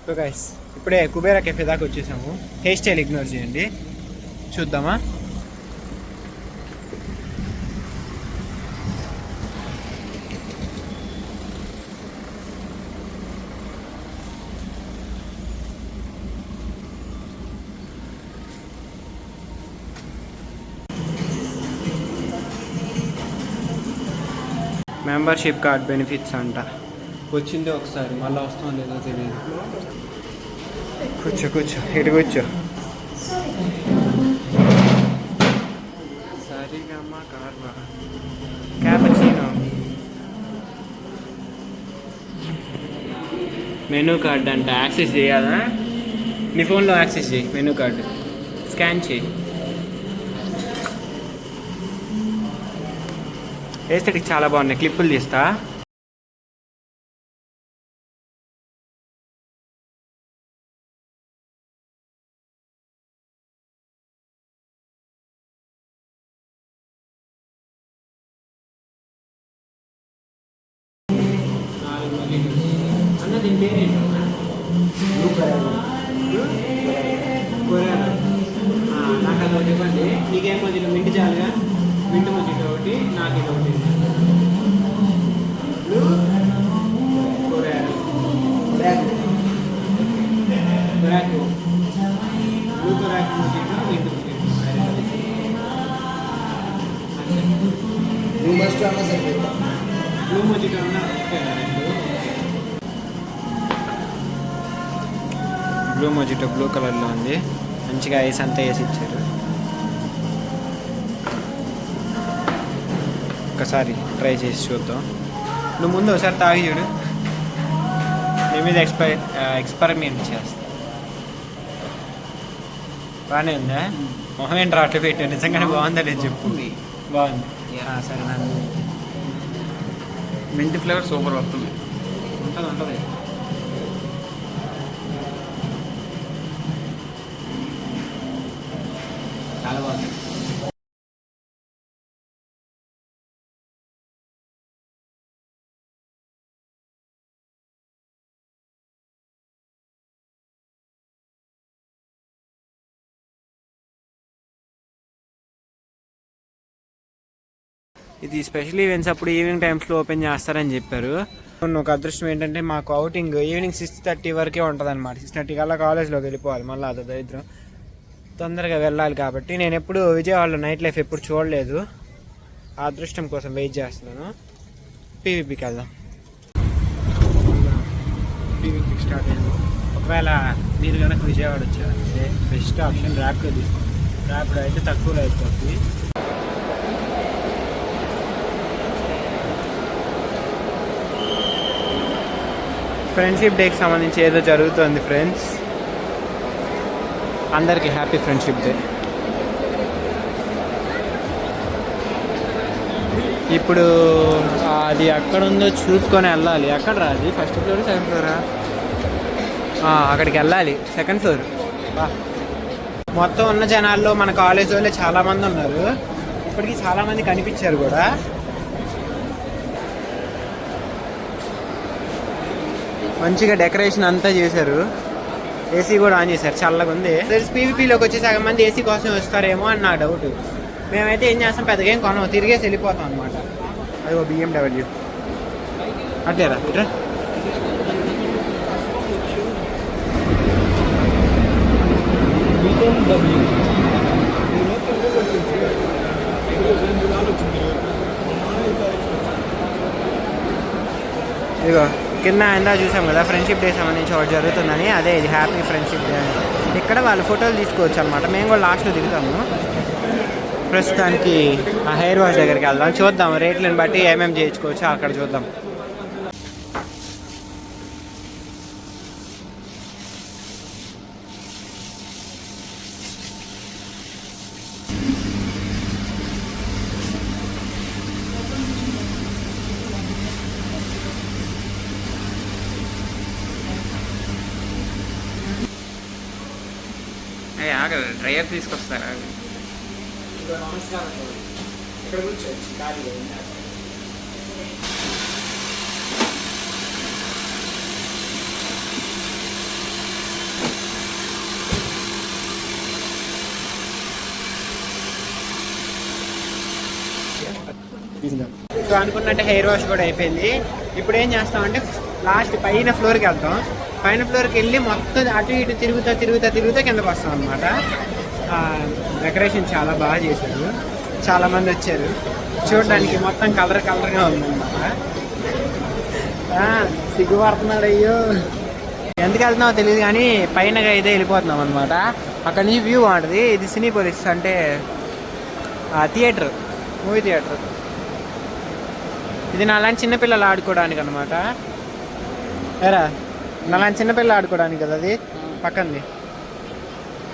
So guys ఇప్పుడే Kubera cafe దాకా వచ్చేసాము. హెయిర్ స్టైల్ ఇగ్నోర్ చేయండి, చూద్దామా. మెంబర్షిప్ కార్డ్ బెనిఫిట్స్ అంట. వచ్చింది ఒకసారి, మళ్ళీ వస్తుందో లేదో తెలియదు. కూర్చో కూర్చో, ఇటు కూర్చో. Saregama Carvaan cappuccino. Menu card అంట, యాక్సెస్ చేయాలా? నీ ఫోన్లో యాక్సెస్ చేయి, మెనూ కార్డు స్కాన్ చేయి. ఏస్థెటిక్ చాలా బాగున్నాయి, క్లిప్పులు తీస్తా. అన్న దీని పేరేంటన్నా? నాకు అది ఒకటి ఇవ్వండి. నీకేం మధ్యలో మింటి చాలుగా, మింటి మధ్యలో ఒకటి, నాకు ఇది ఒకటి. బ్లూ మొజిటో బ్లూ కలర్లో ఉంది, మంచిగా ఐస్ అంతా వేసి ఇచ్చారు. ఒకసారి ట్రై చేసి చూద్దాం. నువ్వు ముందు ఒకసారి తాగి చూడు, నీ మీద ఎక్స్పెరిమెంట్ చేస్తా. బాగానే ఉందా? మొహం ఏంటి రాట్లు పెట్టావు, నిజంగానే బాగుందా లేదు చెప్పు. బాగుంది, సరే. నాకు మెంతి ఫ్లేవర్ సూపర్ వస్తుంది. ఉంటుంది. చాలా బాగుంది. ఇది స్పెషల్ ఈవెంట్స్ అప్పుడు ఈవినింగ్ టైమ్స్లో ఓపెన్ చేస్తారని చెప్పారు. ఒక అదృష్టం ఏంటంటే మాకు అవుటింగ్ ఈవినింగ్ 6:30 వరకే ఉంటుంది అనమాట. 6:30 కల్లా కాలేజ్లోకి వెళ్ళిపోవాలి. మళ్ళీ అది దరిద్రం, తొందరగా వెళ్ళాలి. కాబట్టి నేను ఎప్పుడు విజయవాడలో నైట్ లైఫ్ ఎప్పుడు చూడలేదు. ఆ అదృష్టం కోసం వెయిట్ చేస్తున్నాను. పీవీపీకి వెళ్దాం. పీవీపీకి స్టార్ట్ అయ్యాను. ఒకవేళ మీరు కనుక విజయవాడ వచ్చారంటే బెస్ట్ ఆప్షన్ ర్యాపిడో తీసుకోండి. ర్యాపిడో అయితే తక్కువలో అయిపోతుంది. ఫ్రెండ్షిప్ డేకి సంబంధించి ఏదో జరుగుతుంది ఫ్రెండ్స్. అందరికీ హ్యాపీ ఫ్రెండ్షిప్ డే. ఇప్పుడు అది ఎక్కడ ఉందో చూసుకొని వెళ్ళాలి. ఎక్కడ రా అది? First floor, second flora? అక్కడికి వెళ్ళాలి, సెకండ్ ఫ్లోర్. మొత్తం ఉన్న జనాల్లో మన కాలేజ్ వాళ్ళే చాలామంది ఉన్నారు. ఇప్పటికీ చాలామంది కనిపించారు కూడా. మంచిగా డెకరేషన్ అంతా చేశారు. ఏసీ కూడా ఆన్ చేశారు, చల్లగా ఉంది. పీవీపీలోకి వచ్చి సగం మంది ఏసీ కోసం వస్తారేమో అని నా డౌట్. మేమైతే ఏం చేస్తాం, పెద్దగా ఏం కొనం, తిరిగేసి వెళ్ళిపోతాం అనమాట. అదిగో BMW. అట్లేరా ఇట్రా. ఇదిగో కింద ఇందా చూసాం కదా, ఫ్రెండ్షిప్ డే సంబంధించి ఒకటి జరుగుతుందని. అదే ఇది హ్యాపీ ఫ్రెండ్షిప్ డే అని. ఇక్కడ వాళ్ళు ఫోటోలు తీసుకోవచ్చు అనమాట. మేము కూడా లాస్ట్లో దిగుతాము. ప్రస్తుతానికి ఆ హెయిర్ వాష్ దగ్గరికి వెళ్దాం, చూద్దాం రేట్లను బట్టి ఏమేమి చేయించుకోవచ్చో అక్కడ చూద్దాం. ఆగదు, డ్రైవర్ తీసుకొస్తారా? నమస్కారం. ఇక్కడ కూర్చోవచ్చు ఖాళీగా. సో అనుకున్నట్టే హెయిర్ వాష్ కూడా అయిపోయింది. ఇప్పుడు ఏం చేస్తామంటే లాస్ట్ పైన ఫ్లోర్కి వెళ్తాం. పైన ఫ్లోర్కి వెళ్ళి మొత్తం అటు ఇటు తిరుగుతా కిందకు వస్తాం అనమాట. డెకరేషన్ చాలా బాగా చేశారు, చాలామంది వచ్చారు చూడడానికి. మొత్తం కలర్గా ఉందన్నమాట. సిగ్గుపడుతున్నాడు అయ్యో. ఎందుకు వెళ్తున్నామో తెలియదు కానీ పైన అయితే వెళ్ళిపోతున్నాం అనమాట. అక్కడ నుంచి వ్యూ బాగుంటుంది. ఇది సినీపోలిస్ అంటే థియేటర్, మూవీ థియేటర్. ఇది నాలాంటి చిన్నపిల్లలు ఆడుకోవడానికి అనమాట. ఎరా నాలాంటి చిన్నపిల్లలు ఆడుకోవడానికి కదా అది పక్కనది.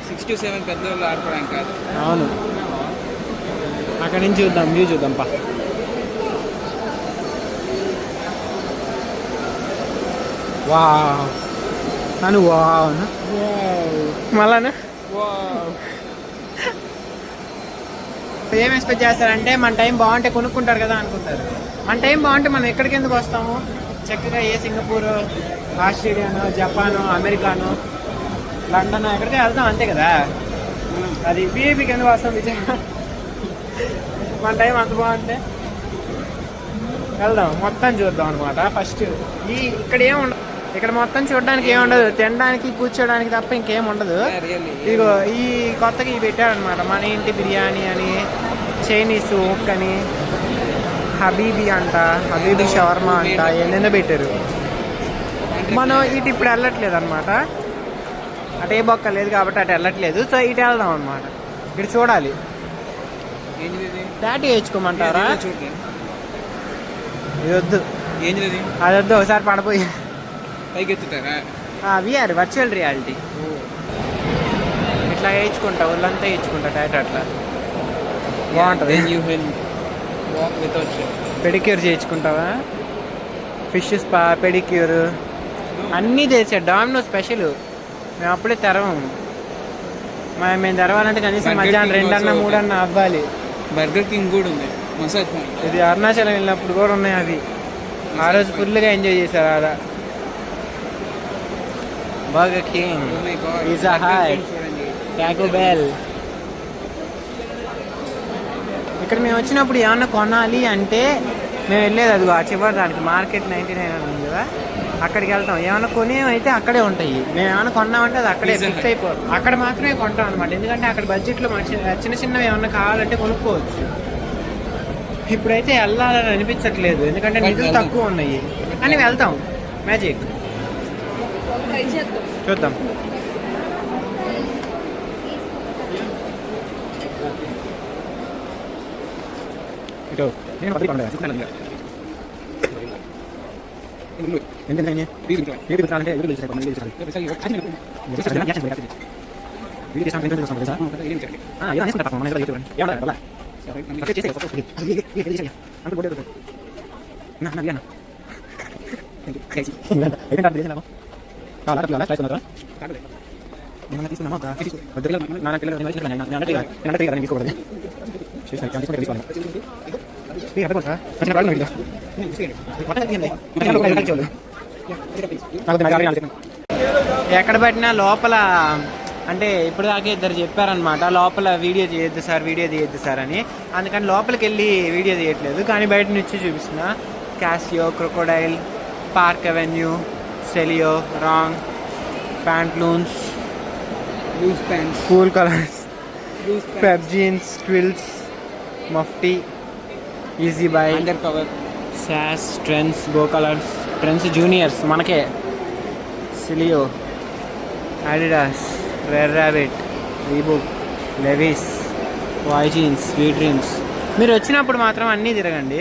6 to 7 పెద్దవాళ్ళు ఆడుకోవడానికి కాదు. అవును, అక్కడ నుంచి చూద్దాం, వ్యూ చూద్దాం పా. వావ్ అను వావ్ మళ్ళాను ఏం ఎక్స్పెక్ట్ చేస్తారంటే మన టైం బాగుంటే కొనుక్కుంటారు కదా అనుకుంటారు. మన టైం బాగుంటే మనం ఎక్కడికి ఎందుకు వస్తాము? చక్కగా ఏ సింగపూర్, ఆస్ట్రేలియానో, జపాను, అమెరికాను, లండన్ ఎక్కడికి వెళ్తాం అంతే కదా. అది బీఏపీకి ఎందుకు వస్తాం విజయ్? మన టైం అంత బాగుంటే వెళ్దాం, మొత్తం చూద్దాం అనమాట. ఫస్ట్ ఇక్కడ ఏం ఉండదు, ఇక్కడ మొత్తం చూడడానికి ఏం ఉండదు, తినడానికి కూర్చోడానికి తప్ప ఇంకేం ఉండదు. ఇదిగో ఈ కొత్తగా ఇవి పెట్టారనమాట, మన ఇంటి బిర్యానీ అని, చైనీస్ ఉక్ అని, హబీబీ అంట, హబీబీ షవర్మా అంట, ఎన్నెన్నో పెట్టారు. మనం ఇటు ఇప్పుడు వెళ్ళట్లేదు అనమాట, అటు ఏ బొక్క లేదు కాబట్టి అటు వెళ్ళట్లేదు. సో ఇటు వెళ్దాం అనమాట. ఇటు చూడాలి. టాటూ వేయించుకోమంటారా? ఇది వద్దు, అది వద్దు, ఒకసారి పడిపోయి విఆర్ వర్చువల్ రియాలిటీ ఇట్లా వేయించుకుంటా, ఒళ్ళంతా వేయించుకుంటా టాటూ. అట్లా బాగుంటుంది. పెడిక్యూర్ చేయించుకుంటావా? ఫిష్ స్పా, పెడిక్యూర్ అన్నీ చేసాడు. Domino special. మేము అప్పుడే తెరవము. మేము తెరవాలంటే కనీసం మధ్యాహ్నం 2 or 3 అవ్వాలి. బర్గర్ కింగ్ కూడా ఉంది, మసాజ్ పాయింట్. ఇది అరుణాచలం వెళ్ళినప్పుడు కూడా ఉన్నాయి అవి. ఆ రోజు ఫుల్గా ఎంజాయ్ చేశారు ఆడ. Burger King, pizza Hut, Taco Bell. ఇక్కడ మేము వచ్చినప్పుడు ఏమన్నా కొనాలి అంటే మేము వెళ్ళేది అదిగో ఆ చివరి దానికి, మార్కెట్ 99 అని ఉంది కదా, అక్కడికి వెళ్తాం. ఏమైనా కొనేవైతే అక్కడే ఉంటాయి. మేము ఏమైనా కొన్నామంటే అది అక్కడే ఫిక్స్ అయిపోదు. అక్కడ మాత్రమే కొంటాం అనమాట. ఎందుకంటే అక్కడ బడ్జెట్లో చిన్న చిన్నవి ఏమన్నా కావాలంటే కొనుక్కోవచ్చు. ఇప్పుడైతే వెళ్ళాలని అనిపించట్లేదు, ఎందుకంటే నిధులు తక్కువ ఉన్నాయి. కానీ వెళ్తాం. మ్యాజిక్ చూద్దాం. ఎక్కడ పట్టినా లోపల అంటే ఇప్పుడు దాకా ఇద్దరు చెప్పారనమాట, లోపల వీడియో తీయద్దు సార్ అని. అందుకని లోపలికి వెళ్ళి వీడియో తీయట్లేదు, కానీ బయట నుంచి చూపిస్తున్నా. Casio, Crocodile, Park Avenue, Celio, రాంగ్, Pantaloons, loose pants, Cool Colors, Pepe Jeans, Twills, Mufti, Easy Buy, Under Cover, సాస్, Trends, Go Colors, Trends Juniors మనకే, Celio, Adidas, Red Rabbit, Reebok, Levi's, Y Jeans, Sweet Dreams. మీరు వచ్చినప్పుడు మాత్రం అన్నీ తిరగండి.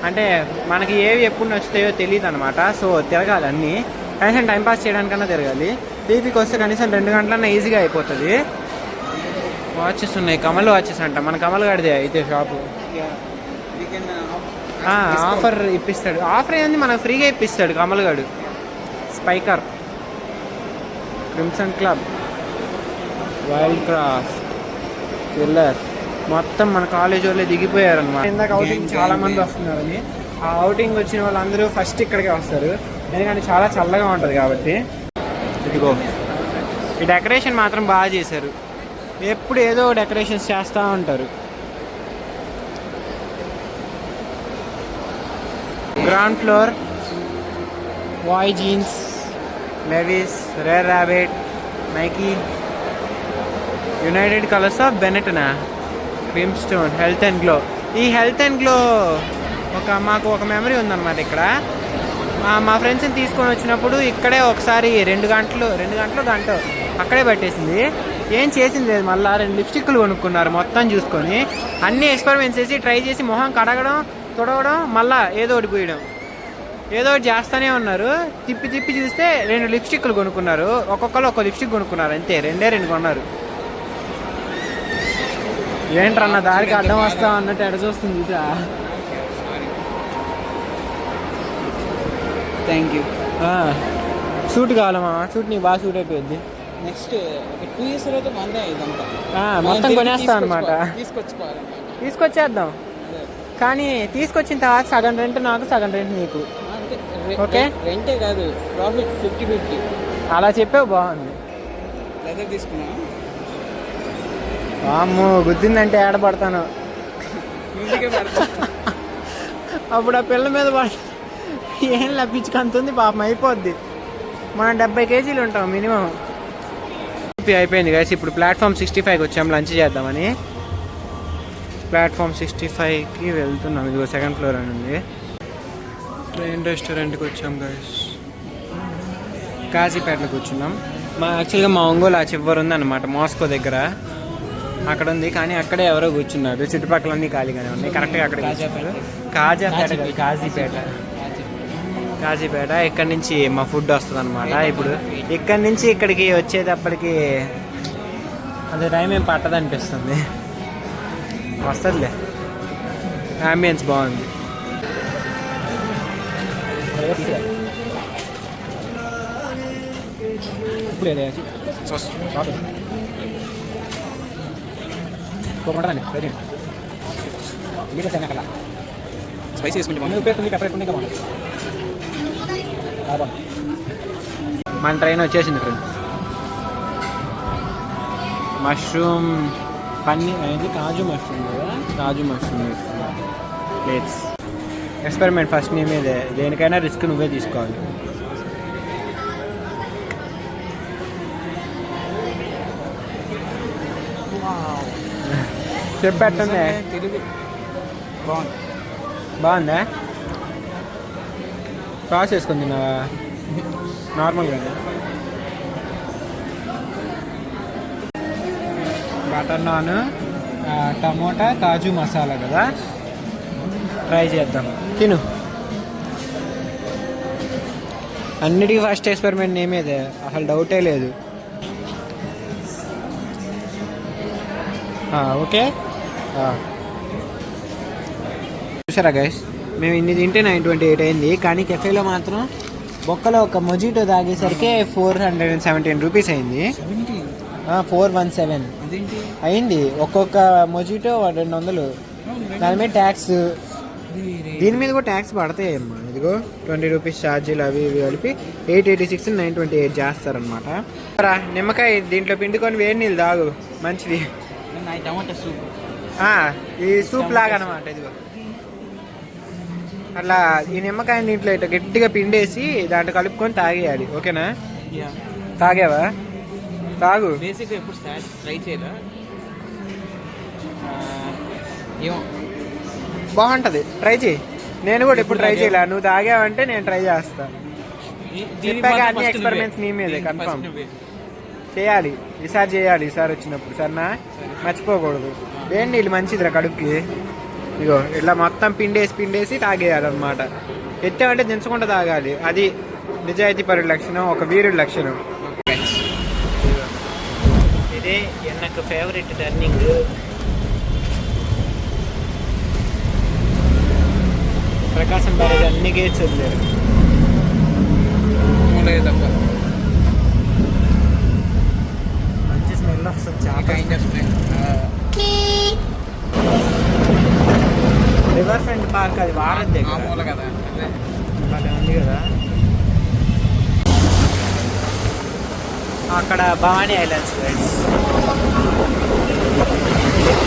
అంటే మనకి ఏవి ఎప్పుడు నచ్చుతాయో తెలియదు అనమాట. సో తిరగాలి అన్నీ, కనీసం టైంపాస్ చేయడానికన్నా తిరగాలి. బీపీకి వస్తే కనీసం 2 గంటలన్నా ఈజీగా అయిపోతుంది. వాచెస్ ఉన్నాయి, కమల్ వాచెస్ అంట. మన కమల్ గడిదే అయితే షాపు. ఆఫర్ ఇప్పిస్తాడు. ఆఫర్ ఏంది, మనకు ఫ్రీగా ఇప్పిస్తాడు కమల్ గడు. Spykar, crimson club, wild craft, killer, మొత్తం మన కాలేజ్ వాళ్ళే దిగిపోయారు అనమాట. ఇందాక అవుటింగ్ చాలా మంది వస్తున్నారని, ఆ అవుటింగ్ వచ్చిన వాళ్ళందరూ ఫస్ట్ ఇక్కడికే వస్తారు, ఎందుకంటే చాలా చల్లగా ఉంటుంది కాబట్టి. ఇదిగో ఈ డెకరేషన్ మాత్రం బాగా చేశారు. ఎప్పుడు ఏదో డెకరేషన్స్ చేస్తూ ఉంటారు. Ground floor Y Jeans, Levi's, Rare Rabbit, Nike, United Colors of బెనెట్నా, Cream Stone, Health and Glow. ఈ హెల్త్ అండ్ గ్లో మాకు ఒక మెమరీ ఉందన్నమాట. ఇక్కడ మా ఫ్రెండ్స్ని తీసుకొని వచ్చినప్పుడు ఇక్కడే ఒకసారి 2 గంటలు గంట అక్కడే పట్టేసింది. ఏం చేసింది లేదు, మళ్ళీ 2 లిప్స్టిక్లు కొనుక్కున్నారు మొత్తం చూసుకొని. అన్నీ ఎక్స్పెరిమెంట్స్ చేసి ట్రై చేసి మొహం కడగడం, తుడవడం, మళ్ళీ ఏదో ఒకటి పోయడం, ఏదో ఒకటి చేస్తూనే ఉన్నారు. తిప్పి చూస్తే 2 లిప్స్టిక్లు కొనుక్కున్నారు. ఒక్కొక్కరు ఒక్క లిప్స్టిక్ కొనుక్కున్నారు, అంతే. 2 కొన్నారు. ఏంట్రన్న దారికి అడ్డం వస్తా అన్నట్టు ఎడ చూస్తుంది ఇదా. Thank you. సూట్ కావాలమ్మా, సూట్ నీకు బాగా సూట్ అయిపోయింది. నెక్స్ట్ 2 years తర్వాత మందే ఇదంతా మొత్తం కొనేస్తా అనమాట. తీసుకొచ్చేద్దాం. కానీ తీసుకొచ్చిన తర్వాత సగం రెంట్ నాకు, సగం రెంట్ నీకు. ఓకే, రెంటే కాదు, ప్రాఫిట్ 50-50. అలా చెప్పావు, బాగుంది. లెదర్ తీసుకున్నా. అమ్మో, గుద్దిందంటే ఏడపడతాను. అప్పుడు ఆ పిల్ల మీద ఏం లప్పించుకంతుంది, పాపం అయిపోద్ది. మనం 70 kgs ఉంటాం మినిమం. అయిపోయింది గైస్. ఇప్పుడు ప్లాట్ఫామ్ 65కి వచ్చాము లంచ్ చేద్దామని. ప్లాట్ఫామ్ 65కి వెళ్తున్నాం. ఇదిగో 2nd floor అని ఉంది. ట్రైన్ రెస్టారెంట్కి వచ్చాం గైస్. కాజీపేటలో కూర్చున్నాం. యాక్చువల్గా మా ఒంగోలు ఆ చివరి ఉందన్నమాట, మాస్కో దగ్గర. అక్కడ ఉంది, కానీ అక్కడే ఎవరో కూర్చున్నారు. చుట్టుపక్కలన్నీ ఖాళీగానే ఉన్నాయి. కరెక్ట్గా అక్కడ కాజీపేట. ఇక్కడ నుంచి మా ఫుడ్ వస్తుంది అనమాట. ఇప్పుడు ఇక్కడ నుంచి ఇక్కడికి వచ్చేటప్పటికి అది టైం ఏం పట్టదు అనిపిస్తుంది. వస్తుందిలే, అంబియన్స్ బాగుంది. స్పైసీ వేసుకుంటే మన ట్రైన్ వచ్చేసింది ఫ్రెండ్స్. మష్రూమ్ పన్నీర్ అనేది కాజు మష్రూమ్ కదా, కాజు మష్రూమ్ ప్లేట్స్. ఎక్స్పెరిమెంట్ ఫస్ట్ నీ మీదే, దేనికైనా రిస్క్ నువ్వే తీసుకోవాలి. చెప్పేట్టుంది. బాగుందా? సాస్ వేసుకొని తిన్నావా? నార్మల్గా బటర్ నాన్, టమోటా, కాజు మసాలా కదా. ట్రై చేద్దాం, తిను. అన్నిటికీ ఫస్ట్ ఎక్స్పెరిమెంట్ నేమేదే, అసలు డౌటే లేదు. ఓకే, చూసారా గైస్, మేము ఇన్ని తింటే 928 అయింది. కానీ కెఫేలో మాత్రం బొక్కలో ఒక మొజిటో తాగేసరికి 417 రూపీస్ అయింది. 417 అయింది. ఒక్కొక్క మొజిటో 200. దాని మీద ట్యాక్స్, దీని మీద కూడా ట్యాక్స్ పడతాయమ్మా. ఇదిగో 20 రూపీస్ ఛార్జీలు అవి ఇవి కలిపి 886 928 చేస్తారనమాట. నిమ్మకాయ దీంట్లో పిండుకొని వేడి నీళ్ళు తాగు, మంచిది. ఈ సూప్ లాగా అనమాట. ఇదిగో అట్లా ఈ నిమ్మకాయని దీంట్లో ఇట్లా గట్టిగా పిండేసి దాంట్లో కలుపుకొని తాగేయాలి. ఓకేనా? తాగావా? తాగు. బేసిక్గా ఎప్పుడు ట్రై చేయరా? ఏమో బాగుంటుంది, ట్రై చేయి. నేను కూడా ఎప్పుడు ట్రై చేయలే. నువ్వు తాగావంటే నేను ట్రై చేస్తాను. చెప్పాక అన్ని ఎక్స్పెరిమెంట్స్ నీ మీదే, కన్ఫర్మ్ చేయాలి. ఈసారి చేయాలి, ఈసారి వచ్చినప్పుడు. సరేనా? మర్చిపోకూడదు. వేడి నీళ్ళు మంచిదిరా కడుపుకి. ఇగో ఇట్లా మొత్తం పిండేసి తాగేయాలన్నమాట. ఎత్తామంటే దించకుండా తాగాలి. అది నిజాయితీ పరుడి లక్షణం, ఒక వీరుడి లక్షణం. ఇదే నాకు ఫేవరెట్ టర్నింగ్. ప్రకాశం బ్యారేజ్ అన్ని గేట్స్ వదిలేరు. మంచి స్మెల్ వస్తుంది. రివర్ ఫ్రంట్ పార్క్, అది వారధి దగ్గర కదా, ఉంది కదా. అక్కడ భవానీ ఐలాండ్స్,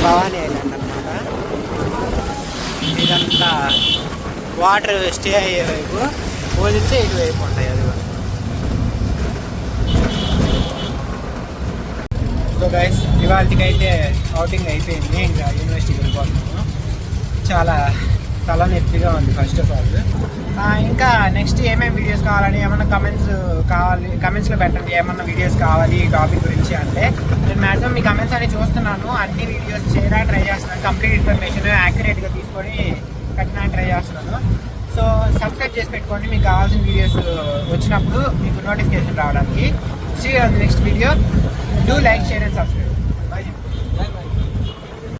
భవానీ ఐలాండ్ అన్నమాట. ఇదంతా వాటర్ స్టే అయ్యే వైపు, వదిలితే ఇటువైపు ఉంటాయి. అది సో గైస్, ఇవాళకైతే అవుటింగ్ అయిపోయింది. ఇంకా యూనివర్సిటీకి వెళ్ళిపోతున్నాము. చాలా తలనొప్పిగా ఉంది ఫస్ట్ ఆఫ్ ఆల్. ఇంకా నెక్స్ట్ ఏమేమి వీడియోస్ కావాలని ఏమన్నా కమెంట్స్లో పెట్టండి. ఏమన్నా వీడియోస్ కావాలి ఈ టాపిక్ గురించి అంటే నేను మ్యాక్సిమం మీ కమెంట్స్ అని చూస్తున్నాను. అన్ని వీడియోస్ చేయడానికి ట్రై చేస్తున్నాను. కంప్లీట్ ఇన్ఫర్మేషన్ యాక్యురేట్గా తీసుకొని పెట్టడానికి ట్రై చేస్తున్నాను. సో సబ్స్క్రైబ్ చేసి పెట్టుకోండి, మీకు కావాల్సిన వీడియోస్ వచ్చినప్పుడు మీకు నోటిఫికేషన్ రావడానికి. See you on the next video. Do like, share and subscribe.